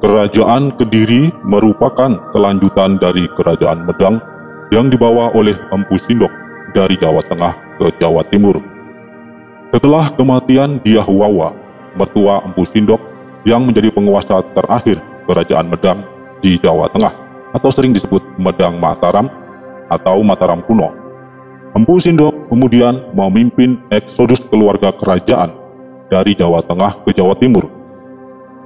Kerajaan Kediri merupakan kelanjutan dari Kerajaan Medang yang dibawa oleh Empu Sindok dari Jawa Tengah ke Jawa Timur. Setelah kematian Dyah Wawa, mertua Empu Sindok yang menjadi penguasa terakhir Kerajaan Medang di Jawa Tengah atau sering disebut Medang Mataram atau Mataram kuno, Empu Sindok kemudian memimpin eksodus keluarga kerajaan dari Jawa Tengah ke Jawa Timur.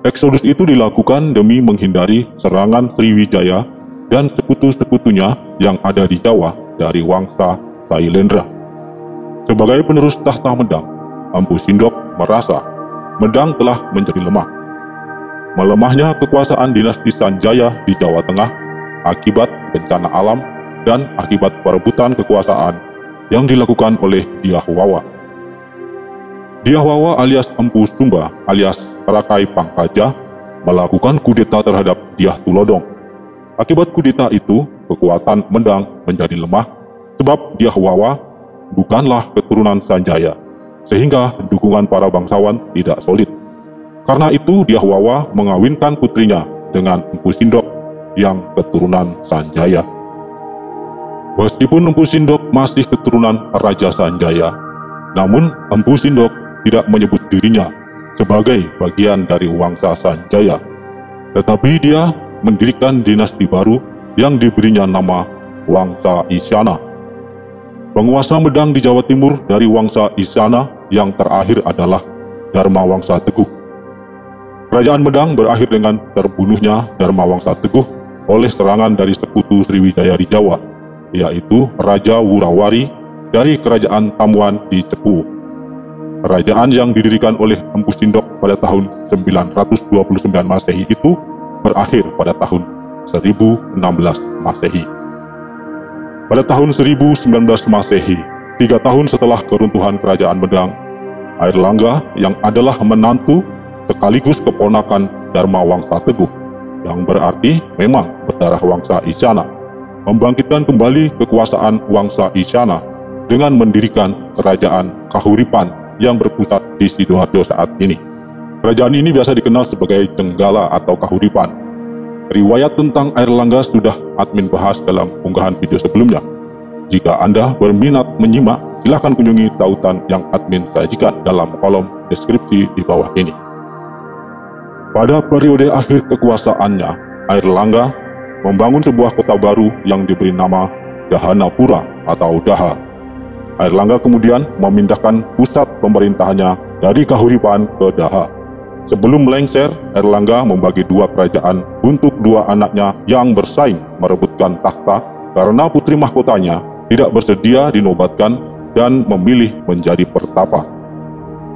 Eksodus itu dilakukan demi menghindari serangan Sriwijaya dan sekutu-sekutunya yang ada di Jawa dari Wangsa Sailendra. Sebagai penerus tahta Medang, Empu Sindok merasa Medang telah menjadi lemah. Melemahnya kekuasaan dinasti Sanjaya di Jawa Tengah akibat bencana alam dan akibat perebutan kekuasaan yang dilakukan oleh Dyah Wawa. Dyah Wawa alias Empu Sumba alias Rakai Pangkaja melakukan kudeta terhadap Dyah Tulodong. Akibat kudeta itu, kekuatan Medang menjadi lemah sebab Dyah Wawa bukanlah keturunan Sanjaya, sehingga dukungan para bangsawan tidak solid. Karena itu Dyah Wawa mengawinkan putrinya dengan Empu Sindok yang keturunan Sanjaya. Meskipun Empu Sindok masih keturunan Raja Sanjaya, namun Empu Sindok tidak menyebut dirinya sebagai bagian dari Wangsa Sanjaya, tetapi dia mendirikan dinasti baru yang diberinya nama Wangsa Isyana. Penguasa Medang di Jawa Timur dari Wangsa Isyana yang terakhir adalah Dharma Wangsa Teguh. Kerajaan Medang berakhir dengan terbunuhnya Dharma Wangsa Teguh oleh serangan dari sekutu Sriwijaya di Jawa, yaitu Raja Wurawari dari Kerajaan Tamuan di Cepu. Kerajaan yang didirikan oleh Empu Sindok pada tahun 929 Masehi itu berakhir pada tahun 1016 Masehi. Pada tahun 1019 Masehi, 3 tahun setelah keruntuhan Kerajaan Medang, Airlangga yang adalah menantu sekaligus keponakan Dharma Wangsa Teguh, yang berarti memang berdarah Wangsa Isyana, membangkitkan kembali kekuasaan Wangsa Isyana dengan mendirikan Kerajaan Kahuripan yang berpusat di Sidoarjo saat ini. Kerajaan ini biasa dikenal sebagai Jenggala atau Kahuripan. Riwayat tentang Airlangga sudah admin bahas dalam unggahan video sebelumnya. Jika Anda berminat menyimak, silakan kunjungi tautan yang admin sajikan dalam kolom deskripsi di bawah ini. Pada periode akhir kekuasaannya, Airlangga membangun sebuah kota baru yang diberi nama Dahanapura atau Daha. Airlangga kemudian memindahkan pusat pemerintahannya dari Kahuripan ke Daha. Sebelum lengser, Airlangga membagi 2 kerajaan untuk 2 anaknya yang bersaing merebutkan takhta karena putri mahkotanya tidak bersedia dinobatkan dan memilih menjadi pertapa.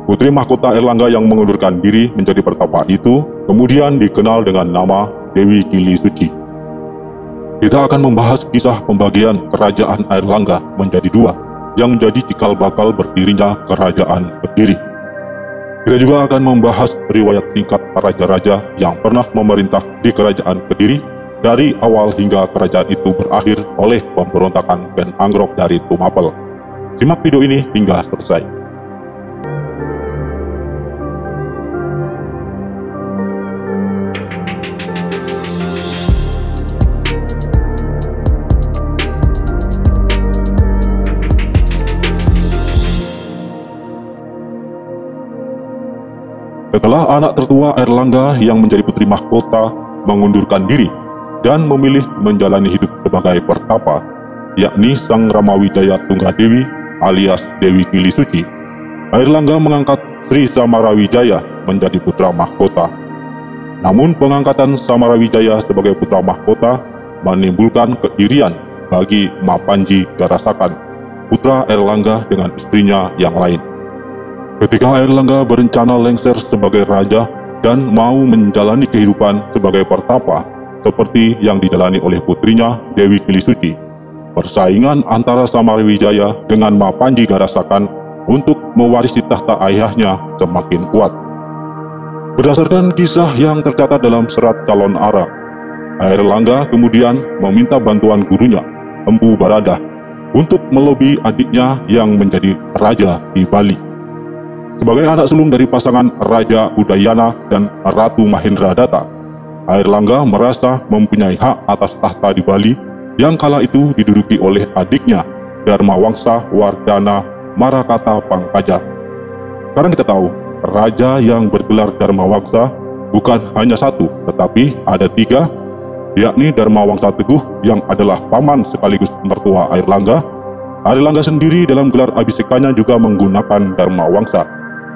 Putri mahkota Airlangga yang mengundurkan diri menjadi pertapa itu kemudian dikenal dengan nama Dewi Kili Suci. Kita akan membahas kisah pembagian kerajaan Airlangga menjadi 2 yang menjadi cikal bakal berdirinya Kerajaan Kediri. Kita juga akan membahas riwayat singkat raja-raja yang pernah memerintah di Kerajaan Kediri dari awal hingga kerajaan itu berakhir oleh pemberontakan Ken Angrok dari Tumapel. Simak video ini hingga selesai. Setelah anak tertua Airlangga yang menjadi putri mahkota mengundurkan diri dan memilih menjalani hidup sebagai pertapa, yakni Sang Ramawijaya Tunggadewi alias Dewi Kili Suci, Airlangga mengangkat Sri Samarawijaya menjadi putra mahkota. Namun pengangkatan Samarawijaya sebagai putra mahkota menimbulkan keirian bagi Mapanji Garasakan, putra Airlangga dengan istrinya yang lain. Ketika Airlangga berencana lengser sebagai raja dan mau menjalani kehidupan sebagai pertapa seperti yang dijalani oleh putrinya Dewi Kili Suci, persaingan antara Samarawijaya dengan Mapanji Garasakan untuk mewarisi tahta ayahnya semakin kuat. Berdasarkan kisah yang tercatat dalam serat calon ara, Airlangga kemudian meminta bantuan gurunya, Empu Baradah, untuk melobi adiknya yang menjadi raja di Bali. Sebagai anak sulung dari pasangan Raja Udayana dan Ratu Mahendradatta, Airlangga merasa mempunyai hak atas tahta di Bali yang kala itu diduduki oleh adiknya, Dharmawangsa Wardana Marakata Pangkaja. Sekarang kita tahu, raja yang bergelar Dharmawangsa bukan hanya satu, tetapi ada tiga, yakni Dharmawangsa Teguh yang adalah paman sekaligus mertua Airlangga. Airlangga sendiri dalam gelar abisekanya juga menggunakan Dharmawangsa,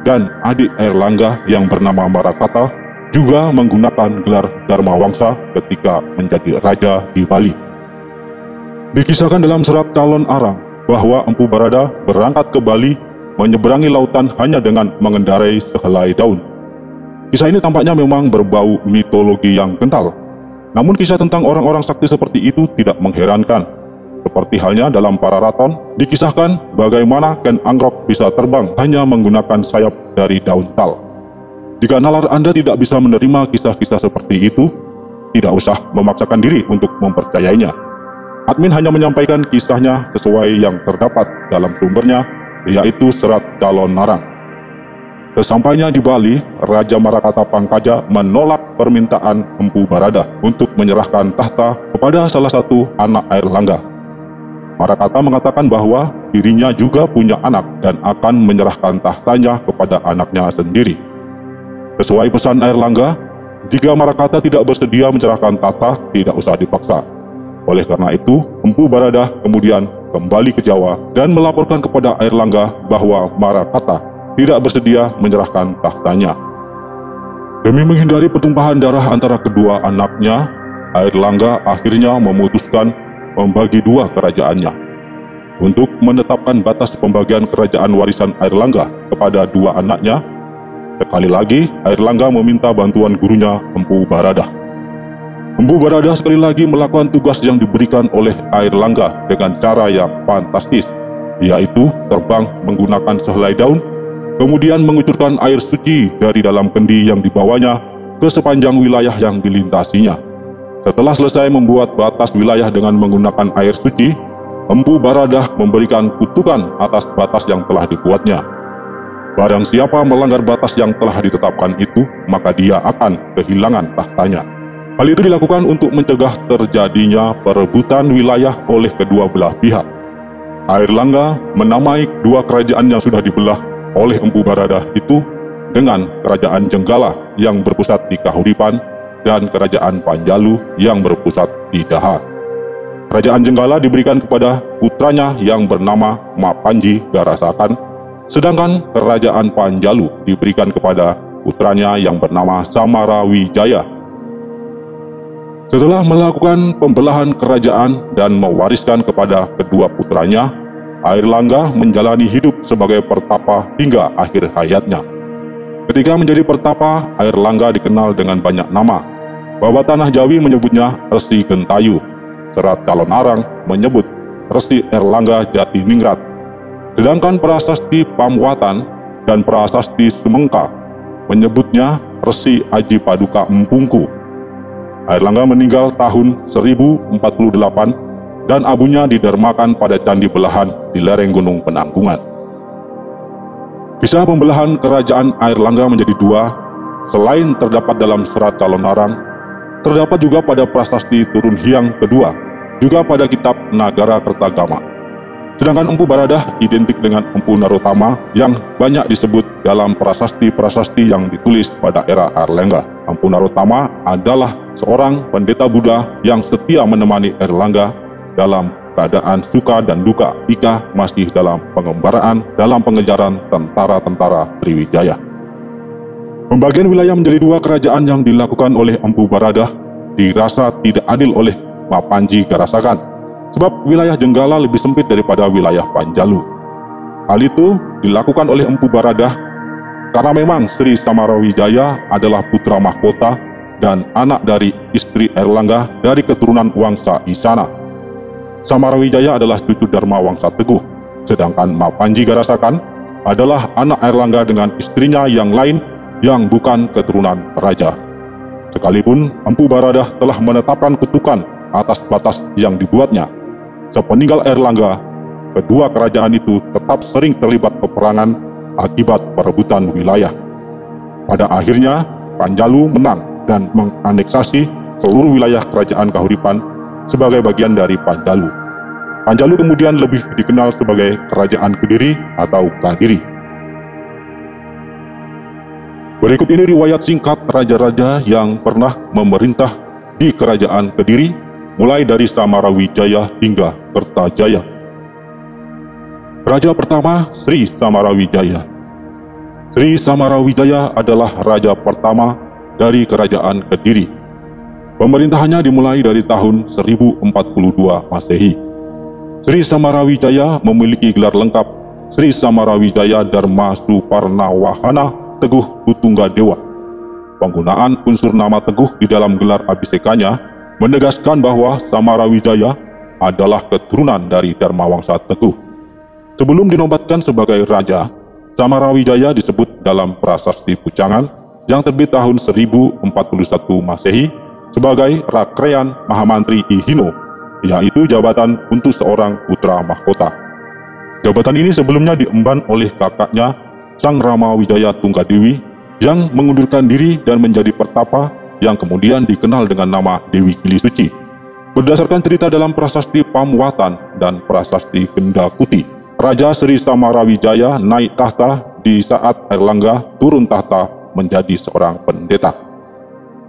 dan adik Airlangga yang bernama Marakata juga menggunakan gelar Dharmawangsa ketika menjadi raja di Bali. Dikisahkan dalam serat Calon Arang bahwa Empu Barada berangkat ke Bali menyeberangi lautan hanya dengan mengendarai sehelai daun. Kisah ini tampaknya memang berbau mitologi yang kental. Namun kisah tentang orang-orang sakti seperti itu tidak mengherankan. Seperti halnya dalam Pararaton, dikisahkan bagaimana Ken Angrok bisa terbang hanya menggunakan sayap dari daun tal. Jika nalar Anda tidak bisa menerima kisah-kisah seperti itu, tidak usah memaksakan diri untuk mempercayainya. Admin hanya menyampaikan kisahnya sesuai yang terdapat dalam sumbernya, yaitu serat Calon Arang. Sesampainya di Bali, Raja Marakata Pangkaja menolak permintaan Empu Barada untuk menyerahkan tahta kepada salah satu anak Airlangga. Marakata mengatakan bahwa dirinya juga punya anak dan akan menyerahkan tahtanya kepada anaknya sendiri. Sesuai pesan Airlangga, jika Marakata tidak bersedia menyerahkan tahta, tidak usah dipaksa. Oleh karena itu, Empu Barada kemudian kembali ke Jawa dan melaporkan kepada Airlangga bahwa Marakata tidak bersedia menyerahkan tahtanya. Demi menghindari pertumpahan darah antara kedua anaknya, Airlangga akhirnya memutuskan membagi dua kerajaannya. Untuk menetapkan batas pembagian kerajaan warisan Airlangga kepada dua anaknya, sekali lagi Airlangga meminta bantuan gurunya Empu Barada. Empu Barada sekali lagi melakukan tugas yang diberikan oleh Airlangga dengan cara yang fantastis, yaitu terbang menggunakan sehelai daun, kemudian mengucurkan air suci dari dalam kendi yang dibawanya ke sepanjang wilayah yang dilintasinya. Setelah selesai membuat batas wilayah dengan menggunakan air suci, Empu Barada memberikan kutukan atas batas yang telah dibuatnya. Barang siapa melanggar batas yang telah ditetapkan itu, maka dia akan kehilangan tahtanya. Hal itu dilakukan untuk mencegah terjadinya perebutan wilayah oleh kedua belah pihak. Airlangga menamai dua kerajaan yang sudah dibelah oleh Empu Barada itu dengan Kerajaan Jenggala yang berpusat di Kahuripan dan Kerajaan Panjalu yang berpusat di Daha. Kerajaan Jenggala diberikan kepada putranya yang bernama Mapanji Garasakan, sedangkan Kerajaan Panjalu diberikan kepada putranya yang bernama Samarawijaya. Setelah melakukan pembelahan kerajaan dan mewariskan kepada kedua putranya, Airlangga menjalani hidup sebagai pertapa hingga akhir hayatnya. Ketika menjadi pertapa, Airlangga dikenal dengan banyak nama. Bahwa Tanah Jawi menyebutnya Resi Gentayu, serat Calon Arang menyebut Resi Airlangga Jatiningrat, sedangkan prasasti Pamuatan dan prasasti Sumengka menyebutnya Resi Aji Paduka Empungku. Airlangga meninggal tahun 1048 dan abunya didermakan pada Candi Belahan di lereng Gunung Penanggungan. Kisah pembelahan kerajaan Airlangga menjadi dua, selain terdapat dalam serat Calon Arang, terdapat juga pada prasasti Turun Hyang kedua, juga pada kitab Nagara Kertagama. Sedangkan Empu Barada identik dengan Empu Narotama yang banyak disebut dalam prasasti-prasasti yang ditulis pada era Airlangga. Empu Narotama adalah seorang pendeta Buddha yang setia menemani Airlangga dalam keadaan suka dan duka jika masih dalam pengembaraan dalam pengejaran tentara-tentara Sriwijaya. Pembagian wilayah menjadi dua kerajaan yang dilakukan oleh Empu Barada dirasa tidak adil oleh Mapanji Garasakan, sebab wilayah Jenggala lebih sempit daripada wilayah Panjalu. Hal itu dilakukan oleh Empu Barada karena memang Sri Samarawijaya adalah putra mahkota dan anak dari istri Airlangga dari keturunan Wangsa Isana. Samarawijaya adalah cucu Dharmawangsa Teguh, sedangkan Mapanji Garasakan adalah anak Airlangga dengan istrinya yang lain yang bukan keturunan raja. Sekalipun Empu Barada telah menetapkan kutukan atas batas yang dibuatnya, sepeninggal Airlangga, kedua kerajaan itu tetap sering terlibat peperangan akibat perebutan wilayah. Pada akhirnya, Panjalu menang dan menganeksasi seluruh wilayah kerajaan Kahuripan sebagai bagian dari Panjalu. Panjalu kemudian lebih dikenal sebagai Kerajaan Kediri atau Kadiri. Berikut ini riwayat singkat raja-raja yang pernah memerintah di Kerajaan Kediri, mulai dari Samarawijaya hingga Kertajaya. Raja pertama, Sri Samarawijaya. Sri Samarawijaya adalah raja pertama dari Kerajaan Kediri. Pemerintahannya dimulai dari tahun 1042 Masehi. Sri Samarawijaya memiliki gelar lengkap Sri Samarawijaya Dharma Suparnawahana Teguh Utunggadewa. Penggunaan unsur nama Teguh di dalam gelar abhisekanya menegaskan bahwa Samarawijaya adalah keturunan dari Dharma Wangsa Teguh. Sebelum dinobatkan sebagai raja, Samarawijaya disebut dalam prasasti Pucangan yang terbit tahun 1041 Masehi sebagai Rakrean Mahamantri Ihino, yaitu jabatan untuk seorang putra mahkota. Jabatan ini sebelumnya diemban oleh kakaknya Sang Ramawijaya Tunggadewi yang mengundurkan diri dan menjadi pertapa yang kemudian dikenal dengan nama Dewi Gili Suci. Berdasarkan cerita dalam prasasti Pamuatan dan prasasti Gendakuti, Raja Sri Samarawijaya naik tahta di saat Airlangga turun tahta menjadi seorang pendeta.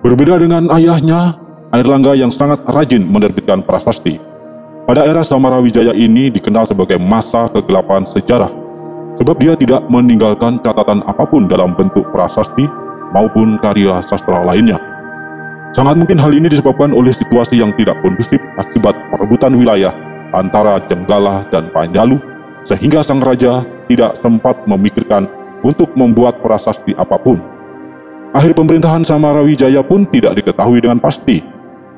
Berbeda dengan ayahnya, Airlangga yang sangat rajin menerbitkan prasasti. Pada era Samarawijaya ini dikenal sebagai masa kegelapan sejarah, sebab dia tidak meninggalkan catatan apapun dalam bentuk prasasti maupun karya sastra lainnya. Sangat mungkin hal ini disebabkan oleh situasi yang tidak kondusif akibat perebutan wilayah antara Jenggala dan Panjalu, sehingga sang raja tidak sempat memikirkan untuk membuat prasasti apapun. Akhir pemerintahan Samarawijaya pun tidak diketahui dengan pasti.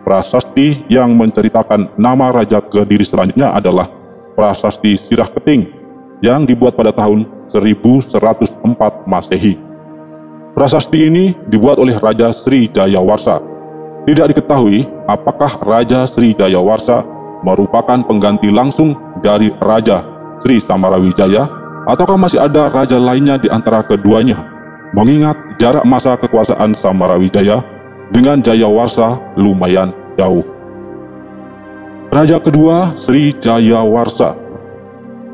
Prasasti yang menceritakan nama Raja Kediri selanjutnya adalah Prasasti Sirah Keting yang dibuat pada tahun 1104 Masehi. Prasasti ini dibuat oleh Raja Sri Jayawarsa. Tidak diketahui apakah Raja Sri Jayawarsa merupakan pengganti langsung dari Raja Sri Samarawijaya ataukah masih ada raja lainnya di antara keduanya, mengingat jarak masa kekuasaan Samarawijaya dengan Jayawarsa lumayan jauh. Raja kedua, Sri Jayawarsa.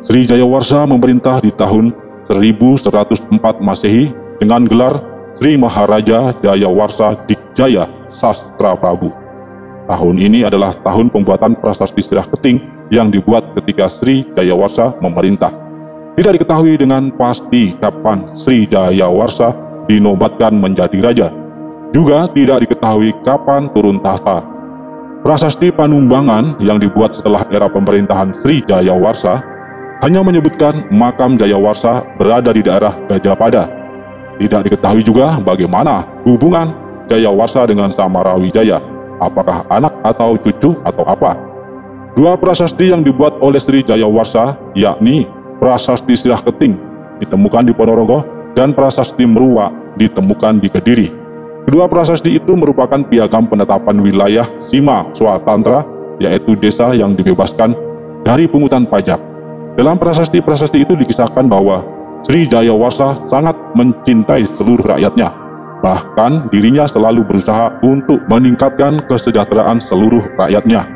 Sri Jayawarsa memerintah di tahun 1104 Masehi dengan gelar Sri Maharaja Jayawarsa Dikjaya Sastra Prabu. Tahun ini adalah tahun pembuatan prasasti Sirah Keting yang dibuat ketika Sri Jayawarsa memerintah. Tidak diketahui dengan pasti kapan Sri Jayawarsa dinobatkan menjadi raja. Juga tidak diketahui kapan turun tahta. Prasasti Panumbangan yang dibuat setelah era pemerintahan Sri Jayawarsa hanya menyebutkan makam Jayawarsa berada di daerah Gajapada. Tidak diketahui juga bagaimana hubungan Jayawarsa dengan Samarawijaya, apakah anak atau cucu atau apa. Dua prasasti yang dibuat oleh Sri Jayawarsa, yakni Prasasti Sirah Keting ditemukan di Ponorogo dan Prasasti Meruwa ditemukan di Kediri. Kedua prasasti itu merupakan piagam penetapan wilayah Sima Swatantra, yaitu desa yang dibebaskan dari pungutan pajak. Dalam prasasti-prasasti itu dikisahkan bahwa Sri Jayawarsa sangat mencintai seluruh rakyatnya. Bahkan dirinya selalu berusaha untuk meningkatkan kesejahteraan seluruh rakyatnya.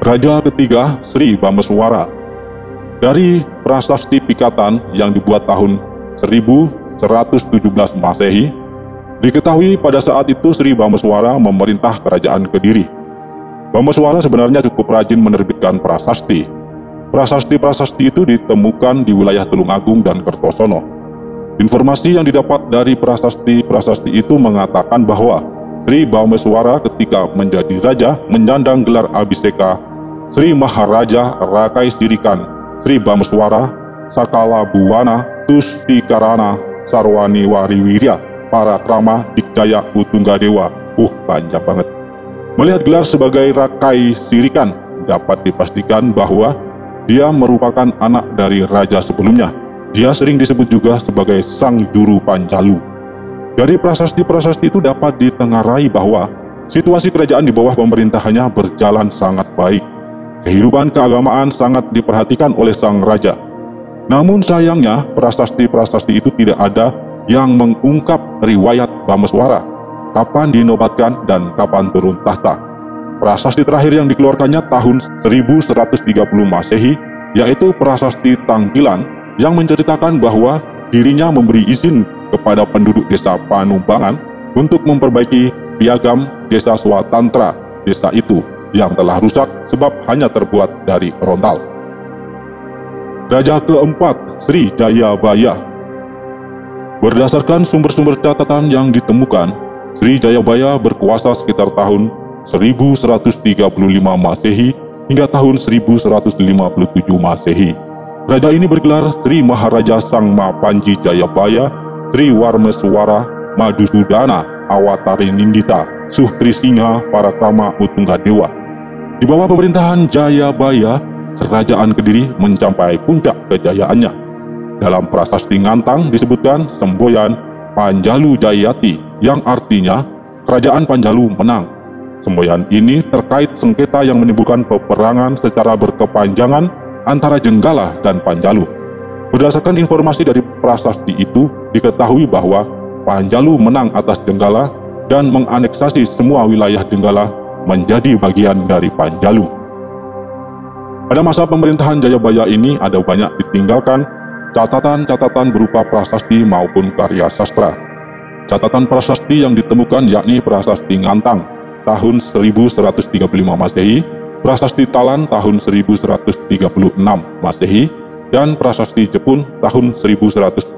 Raja ketiga, Sri Bameswara. Dari prasasti Pikatan yang dibuat tahun 1117 Masehi, diketahui pada saat itu Sri Bameswara memerintah kerajaan Kediri. Bameswara sebenarnya cukup rajin menerbitkan prasasti. Prasasti-prasasti itu ditemukan di wilayah Tulungagung dan Kertosono. Informasi yang didapat dari prasasti-prasasti itu mengatakan bahwa Sri Bameswara ketika menjadi raja menyandang gelar abhiseka Sri Maharaja Rakai Sirikan Sri Bameswara Sakala Buwana Tustikarana Sarwani Wariwirya Parakrama Dikjaya Utunggadewa. Panjang banget. Melihat gelar sebagai Rakai Sirikan, dapat dipastikan bahwa dia merupakan anak dari raja sebelumnya. Dia sering disebut juga sebagai Sang Juru Panjalu. Dari prasasti-prasasti itu dapat ditengarai bahwa situasi kerajaan di bawah pemerintahannya berjalan sangat baik. Kehidupan keagamaan sangat diperhatikan oleh sang raja. Namun sayangnya prasasti-prasasti itu tidak ada yang mengungkap riwayat Bhameswara, kapan dinobatkan dan kapan turun tahta. Prasasti terakhir yang dikeluarkannya tahun 1130 Masehi, yaitu Prasasti Tangkilan, yang menceritakan bahwa dirinya memberi izin kepada penduduk desa Panumbangan untuk memperbaiki piagam desa Swatantra desa itu yang telah rusak sebab hanya terbuat dari rontal. Raja keempat, Sri Jayabaya. Berdasarkan sumber-sumber catatan yang ditemukan, Sri Jayabaya berkuasa sekitar tahun 1135 Masehi hingga tahun 1157 Masehi. Raja ini bergelar Sri Maharaja Sangma Panji Jayabaya, Sri Warmeswara Madhusudana Awatari Nindita Suhtri Singha Parakrama Utunggadewa. Di bawah pemerintahan Jayabaya, kerajaan Kediri mencapai puncak kejayaannya. Dalam prasasti Ngantang disebutkan semboyan Panjalu Jayati, yang artinya kerajaan Panjalu menang. Semboyan ini terkait sengketa yang menimbulkan peperangan secara berkepanjangan antara Jenggala dan Panjalu. Berdasarkan informasi dari prasasti itu, diketahui bahwa Panjalu menang atas Jenggala dan menganeksasi semua wilayah Jenggala menjadi bagian dari Panjalu. Pada masa pemerintahan Jayabaya ini ada banyak ditinggalkan catatan-catatan berupa prasasti maupun karya sastra. Catatan prasasti yang ditemukan yakni Prasasti Ngantang tahun 1135 Masehi, Prasasti Talan tahun 1136 Masehi, dan Prasasti Jepun tahun 1144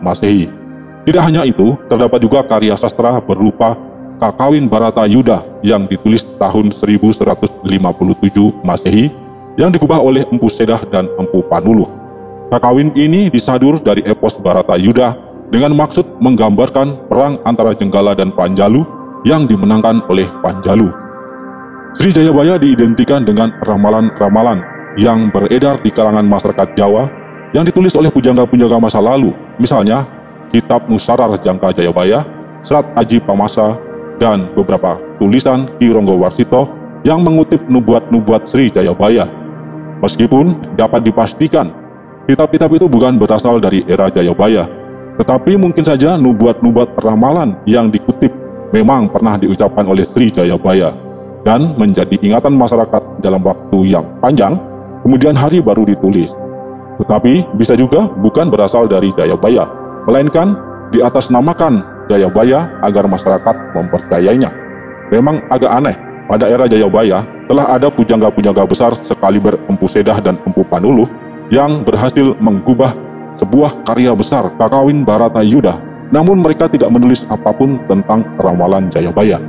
Masehi. Tidak hanya itu, terdapat juga karya sastra berupa Kakawin Bharatayuddha yang ditulis tahun 1157 Masehi, yang digubah oleh Empu Sedah dan Empu Panuluh. Kakawin ini disadur dari epos Bharatayuddha dengan maksud menggambarkan perang antara Jenggala dan Panjalu yang dimenangkan oleh Panjalu. Sri Jayabaya diidentikan dengan ramalan-ramalan yang beredar di kalangan masyarakat Jawa yang ditulis oleh pujangga-pujangga masa lalu, misalnya Kitab Nusarar Jangka Jayabaya, Serat Aji Pamasa, dan beberapa tulisan Ki Ronggowarsito yang mengutip nubuat-nubuat Sri Jayabaya. Meskipun dapat dipastikan kitab-kitab itu bukan berasal dari era Jayabaya, tetapi mungkin saja nubuat-nubuat ramalan yang dikutip memang pernah diucapkan oleh Sri Jayabaya dan menjadi ingatan masyarakat dalam waktu yang panjang, kemudian hari baru ditulis. Tetapi bisa juga bukan berasal dari Jayabaya, melainkan diatasnamakan Jayabaya agar masyarakat mempercayainya. Memang agak aneh, pada era Jayabaya telah ada pujangga-pujangga besar sekaliber Empu Sedah dan Empu Panuluh yang berhasil menggubah sebuah karya besar Kakawin Bharatayuddha, namun mereka tidak menulis apapun tentang ramalan Jayabaya.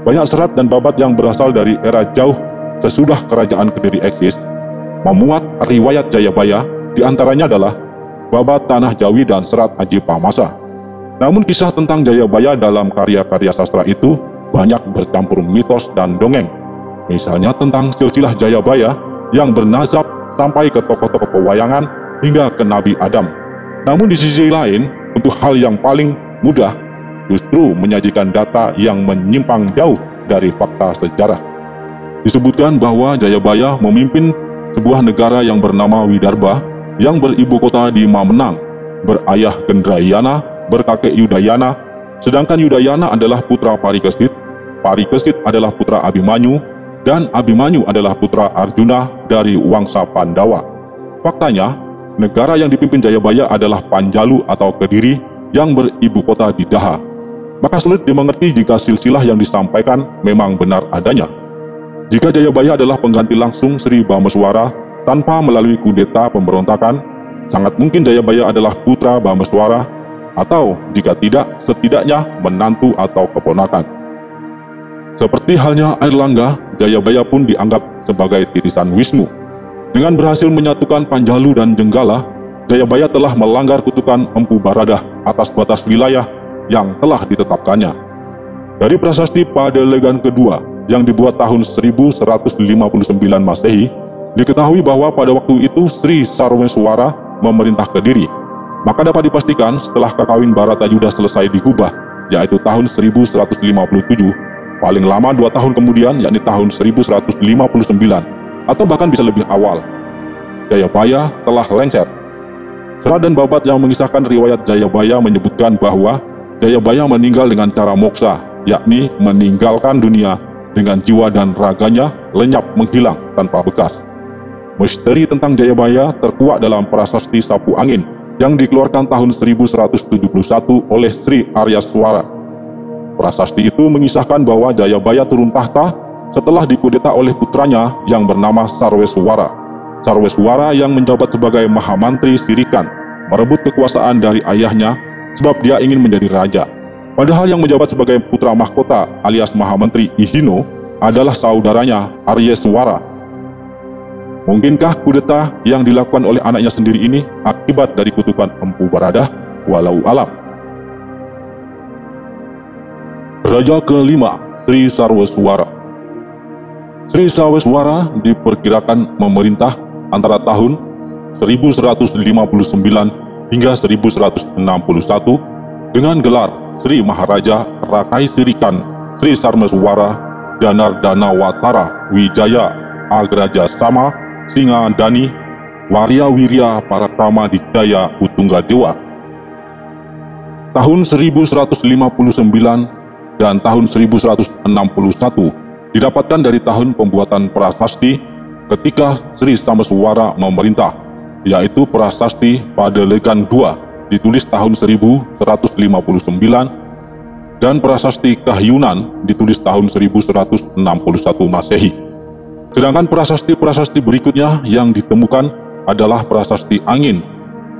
Banyak serat dan babat yang berasal dari era jauh sesudah kerajaan Kediri eksis memuat riwayat Jayabaya, diantaranya adalah babat Tanah Jawi dan Serat Aji Pamasa. Namun kisah tentang Jayabaya dalam karya-karya sastra itu banyak bercampur mitos dan dongeng. Misalnya tentang silsilah Jayabaya yang bernasab sampai ke tokoh-tokoh pewayangan hingga ke Nabi Adam. Namun di sisi lain, untuk hal yang paling mudah, justru menyajikan data yang menyimpang jauh dari fakta sejarah. Disebutkan bahwa Jayabaya memimpin sebuah negara yang bernama Widarbha yang beribu kota di Mamenang, berayah Gendrayana, berkakek Yudayana, sedangkan Yudayana adalah putra Parikesit, Parikesit adalah putra Abimanyu, dan Abimanyu adalah putra Arjuna dari Wangsa Pandawa. Faktanya, negara yang dipimpin Jayabaya adalah Panjalu atau Kediri yang beribu kota di Daha. Maka sulit dimengerti jika silsilah yang disampaikan memang benar adanya. Jika Jayabaya adalah pengganti langsung Sri Bhameswara tanpa melalui kudeta pemberontakan, sangat mungkin Jayabaya adalah putra Bhameswara, atau jika tidak, setidaknya menantu atau keponakan. Seperti halnya Airlangga, Jayabaya pun dianggap sebagai titisan Wisnu. Dengan berhasil menyatukan Panjalu dan Jenggala, Jayabaya telah melanggar kutukan Empu Baradah atas batas wilayah yang telah ditetapkannya. Dari prasasti Padelegan kedua yang dibuat tahun 1159 Masehi, diketahui bahwa pada waktu itu Sri Sarweswara memerintah Kediri. Maka dapat dipastikan setelah Kakawin Bharatayuddha selesai digubah, yaitu tahun 1157, paling lama 2 tahun kemudian, yakni tahun 1159, atau bahkan bisa lebih awal, Jayabaya telah lengser. Serat dan Babat yang mengisahkan riwayat Jayabaya menyebutkan bahwa Jayabaya meninggal dengan cara moksa, yakni meninggalkan dunia dengan jiwa dan raganya lenyap menghilang tanpa bekas. Misteri tentang Jayabaya terkuak dalam prasasti Sapu Angin yang dikeluarkan tahun 1171 oleh Sri Aryaswara. Prasasti itu mengisahkan bahwa Jayabaya turun tahta setelah dikudeta oleh putranya yang bernama Sarweswara. Sarweswara yang menjabat sebagai Mahamantri Sirikan merebut kekuasaan dari ayahnya sebab dia ingin menjadi raja. Padahal yang menjabat sebagai putra mahkota alias Mahamantri Ihino adalah saudaranya Aryaswara. Mungkinkah kudeta yang dilakukan oleh anaknya sendiri ini akibat dari kutukan Empu Baradah? Walau alam. Raja kelima, Sri Sarweswara. Sri Sarweswara diperkirakan memerintah antara tahun 1159 hingga 1161 dengan gelar Sri Maharaja Rakai Sirikan Sri Sarweswara Danardanawatara Wijaya Agraja Sama Singa Dani Warya Wirya Parakrama Dijaya Utungga Dewa. Tahun 1159 dan tahun 1161 didapatkan dari tahun pembuatan prasasti ketika Sri Sarweswara memerintah, yaitu prasasti Padelegan II ditulis tahun 1159 dan prasasti Kahyunan ditulis tahun 1161 Masehi. Sedangkan prasasti-prasasti berikutnya yang ditemukan adalah prasasti Angin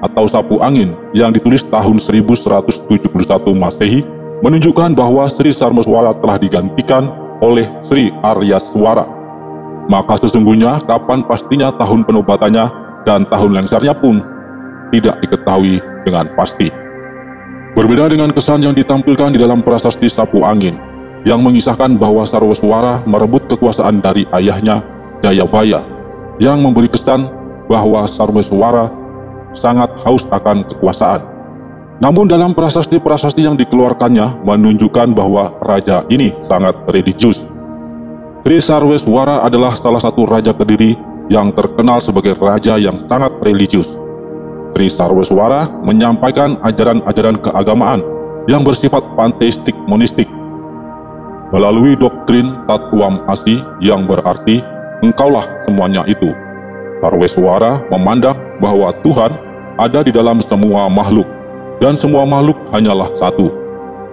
atau Sapu Angin yang ditulis tahun 1171 Masehi, menunjukkan bahwa Sri Sarweswara telah digantikan oleh Sri Aryaswara. Maka sesungguhnya kapan pastinya tahun penobatannya dan tahun lengsarnya pun tidak diketahui dengan pasti. Berbeda dengan kesan yang ditampilkan di dalam prasasti Sapu Angin yang mengisahkan bahwa Sarweswara merebut kekuasaan dari ayahnya Jayabaya, yang memberi kesan bahwa Sarweswara sangat haus akan kekuasaan. Namun dalam prasasti-prasasti yang dikeluarkannya menunjukkan bahwa raja ini sangat religius. Sri Sarweswara adalah salah satu raja Kediri yang terkenal sebagai raja yang sangat religius. Sri Sarweswara menyampaikan ajaran-ajaran keagamaan yang bersifat panteistik monistik melalui doktrin Tatwam Asi yang berarti engkaulah semuanya itu. Sarweswara memandang bahwa Tuhan ada di dalam semua makhluk dan semua makhluk hanyalah satu.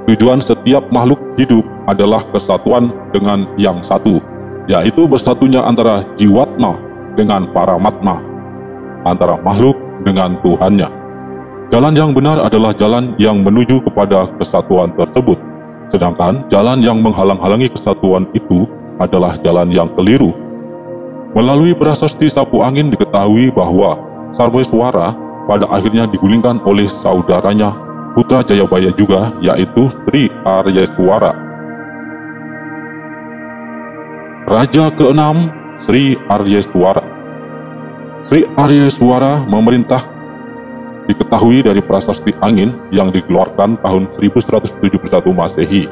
Tujuan setiap makhluk hidup adalah kesatuan dengan yang satu, yaitu bersatunya antara jiwatma dengan paramatma, antara makhluk dengan Tuhannya. Jalan yang benar adalah jalan yang menuju kepada kesatuan tersebut, sedangkan jalan yang menghalang-halangi kesatuan itu adalah jalan yang keliru. Melalui prasasti Sapu Angin diketahui bahwa Sarweswara pada akhirnya digulingkan oleh saudaranya putra Jayabaya juga, yaitu Sri Aryaswara. Raja keenam, Sri Aryaswara. Sri Aryaswara memerintah diketahui dari prasasti Angin yang dikeluarkan tahun 1171 Masehi.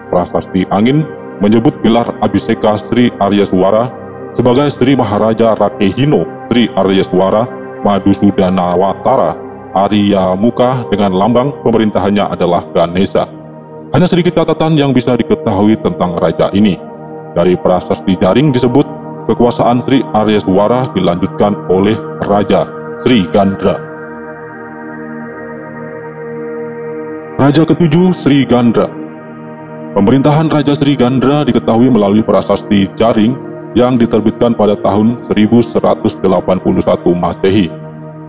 Prasasti Angin menyebut gelar Abhiseka Sri Aryaswara sebagai Sri Maharaja Rakehino Sri Aryaswara Madhusudanawatara Arya Muka dengan lambang pemerintahannya adalah Ganesha. Hanya sedikit catatan yang bisa diketahui tentang raja ini. Dari prasasti Jaring disebut kekuasaan Sri Aryaswara dilanjutkan oleh Raja Sri Gandra. Raja ketujuh, Sri Gandra. Pemerintahan Raja Sri Gandra diketahui melalui prasasti Jaring yang diterbitkan pada tahun 1181 Masehi.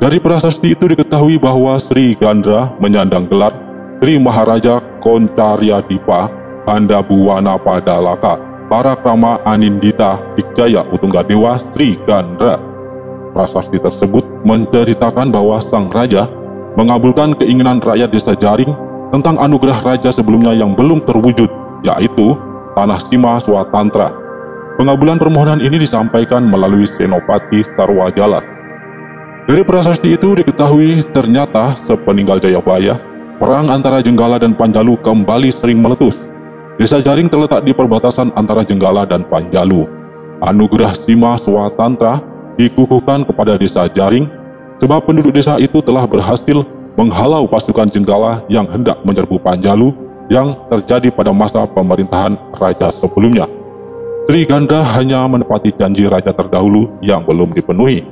Dari prasasti itu diketahui bahwa Sri Gandra menyandang gelar Sri Maharaja Koncaryadipa Handabuwana Padalaka Parakrama Anindita Dijaya Utungga Dewa Sri Gandra. Prasasti tersebut menceritakan bahwa sang raja mengabulkan keinginan rakyat desa Jaring tentang anugerah raja sebelumnya yang belum terwujud, yaitu Tanah Sima Swatantra. Pengabulan permohonan ini disampaikan melalui Senopati Sarwajala. Dari prasasti itu diketahui ternyata sepeninggal Jayabaya, perang antara Jenggala dan Panjalu kembali sering meletus. Desa Jaring terletak di perbatasan antara Jenggala dan Panjalu. Anugerah Sima Swatantra dikukuhkan kepada desa Jaring sebab penduduk desa itu telah berhasil menghalau pasukan Jenggala yang hendak menyerbu Panjalu yang terjadi pada masa pemerintahan raja sebelumnya. Sri Gandra hanya menepati janji raja terdahulu yang belum dipenuhi.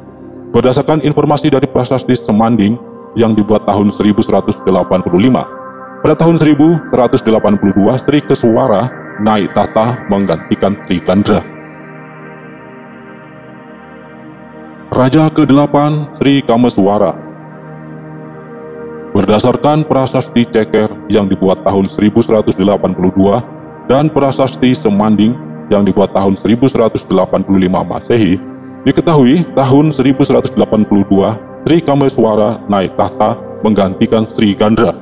Berdasarkan informasi dari prasasti Semanding yang dibuat tahun 1185, pada tahun 1182 Sri Keswara naik tahta menggantikan Sri Gandra. Raja ke-8 Sri Kameswara. Berdasarkan prasasti Ceker yang dibuat tahun 1182 dan prasasti Semanding yang dibuat tahun 1185 Masehi, diketahui tahun 1182 Sri Kameswara naik tahta menggantikan Sri Gandra.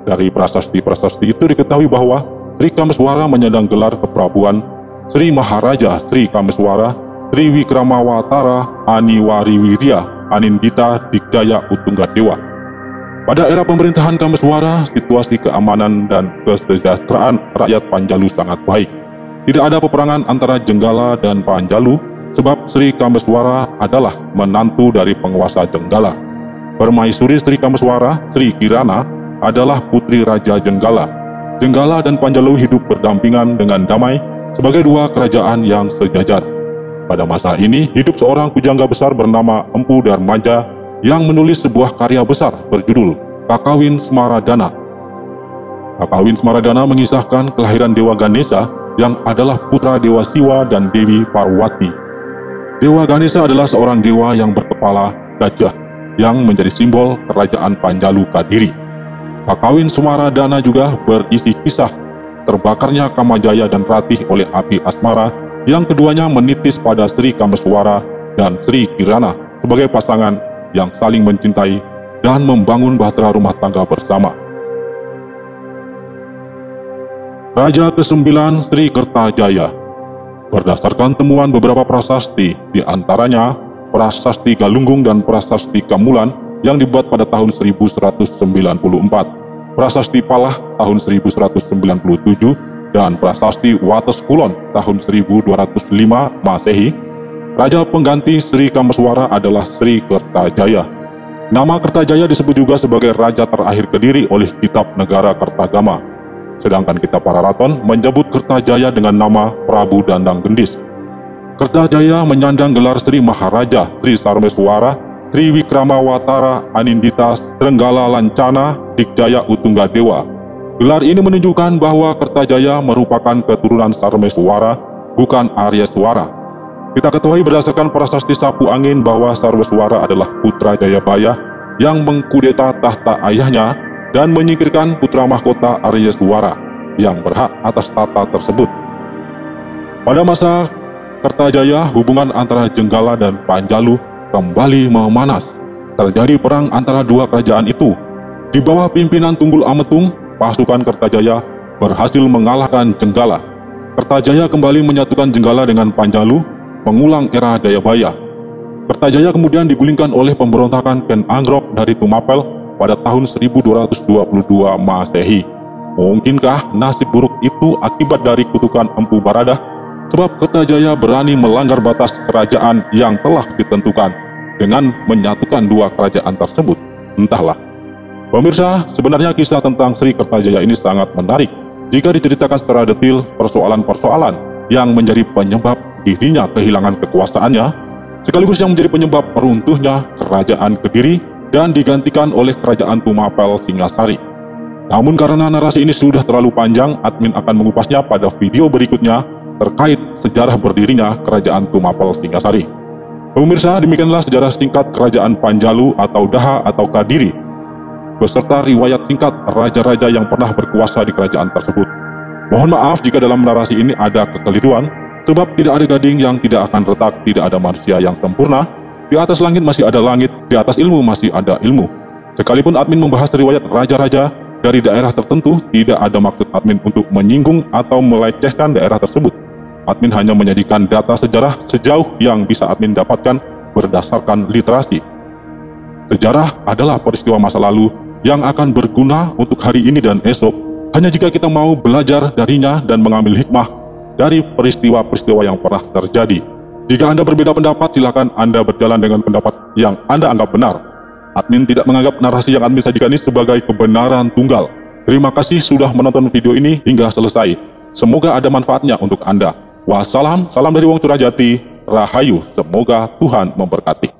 Dari prasasti-prasasti itu diketahui bahwa Sri Kameswara menyandang gelar keprabuan Sri Maharaja Sri Kameswara, Sri Wikramawatara, Aniwariwirya, Anindita, Dikjaya, Utunggadewa. Pada era pemerintahan Kameswara, situasi keamanan dan kesejahteraan rakyat Panjalu sangat baik. Tidak ada peperangan antara Jenggala dan Panjalu, sebab Sri Kameswara adalah menantu dari penguasa Jenggala. Permaisuri Sri Kameswara, Sri Kirana, adalah putri Raja Jenggala. Jenggala dan Panjalu hidup berdampingan dengan damai sebagai dua kerajaan yang sejajar. Pada masa ini, hidup seorang pujangga besar bernama Empu Darmaja yang menulis sebuah karya besar berjudul Kakawin Semaradana. Kakawin Semaradana mengisahkan kelahiran Dewa Ganesha yang adalah putra Dewa Siwa dan Dewi Parwati. Dewa Ganesha adalah seorang dewa yang berkepala gajah yang menjadi simbol kerajaan Panjalu Kadiri. Kakawin Semaradana juga berisi kisah terbakarnya Kamajaya dan Ratih oleh api asmara yang keduanya menitis pada Sri Kameswara dan Sri Kirana sebagai pasangan yang saling mencintai dan membangun bahtera rumah tangga bersama. Raja ke-9 Sri Kertajaya. Berdasarkan temuan beberapa prasasti, di antaranya prasasti Galunggung dan prasasti Kamulan yang dibuat pada tahun 1194, prasasti Palah tahun 1197, dan prasasti Wates Kulon tahun 1205 Masehi, raja pengganti Sri Kameswara adalah Sri Kertajaya. Nama Kertajaya disebut juga sebagai raja terakhir Kediri oleh kitab Negara Kertagama. Sedangkan kitab Pararaton menyebut Kertajaya dengan nama Prabu Dandang Gendis. Kertajaya menyandang gelar Sri Maharaja, Sri Sarmeswara, Sri Wikramawatara, Anindita, Trenggala Lancana, Dikjaya, Utunggadewa. Gelar ini menunjukkan bahwa Kertajaya merupakan keturunan Sarmeswara, bukan Aryaswara. Kita ketahui berdasarkan prasasti Sapu Angin bahwa Sarmeswara adalah putra Jayabaya yang mengkudeta tahta ayahnya dan menyingkirkan putra mahkota Aryaswara yang berhak atas tahta tersebut. Pada masa Kertajaya, hubungan antara Jenggala dan Panjalu kembali memanas. Terjadi perang antara dua kerajaan itu. Di bawah pimpinan Tunggul Ametung, pasukan Kertajaya berhasil mengalahkan Jenggala. Kertajaya kembali menyatukan Jenggala dengan Panjalu, mengulang era Jayabaya. Kertajaya kemudian digulingkan oleh pemberontakan Ken Anggrok dari Tumapel pada tahun 1222 Masehi. Mungkinkah nasib buruk itu akibat dari kutukan Empu Baradah? Sebab Kertajaya berani melanggar batas kerajaan yang telah ditentukan dengan menyatukan dua kerajaan tersebut. Entahlah. Pemirsa, sebenarnya kisah tentang Sri Kertajaya ini sangat menarik jika diceritakan secara detail persoalan-persoalan yang menjadi penyebab dirinya kehilangan kekuasaannya, sekaligus yang menjadi penyebab runtuhnya kerajaan Kediri dan digantikan oleh kerajaan Tumapel Singasari. Namun karena narasi ini sudah terlalu panjang, admin akan mengupasnya pada video berikutnya terkait sejarah berdirinya kerajaan Tumapel Singasari. Pemirsa, demikianlah sejarah singkat kerajaan Panjalu atau Daha atau Kadiri, beserta riwayat singkat raja-raja yang pernah berkuasa di kerajaan tersebut. Mohon maaf jika dalam narasi ini ada kekeliruan, sebab tidak ada gading yang tidak akan retak, tidak ada manusia yang sempurna. Di atas langit masih ada langit, di atas ilmu masih ada ilmu. Sekalipun admin membahas riwayat raja-raja dari daerah tertentu, tidak ada maksud admin untuk menyinggung atau melecehkan daerah tersebut. Admin hanya menyajikan data sejarah sejauh yang bisa admin dapatkan berdasarkan literasi. Sejarah adalah peristiwa masa lalu yang akan berguna untuk hari ini dan esok, hanya jika kita mau belajar darinya dan mengambil hikmah dari peristiwa-peristiwa yang pernah terjadi. Jika Anda berbeda pendapat, silakan Anda berjalan dengan pendapat yang Anda anggap benar. Admin tidak menganggap narasi yang admin sajikan ini sebagai kebenaran tunggal. Terima kasih sudah menonton video ini hingga selesai. Semoga ada manfaatnya untuk Anda. Wassalam, salam dari Wong Curahjati, Rahayu, semoga Tuhan memberkati.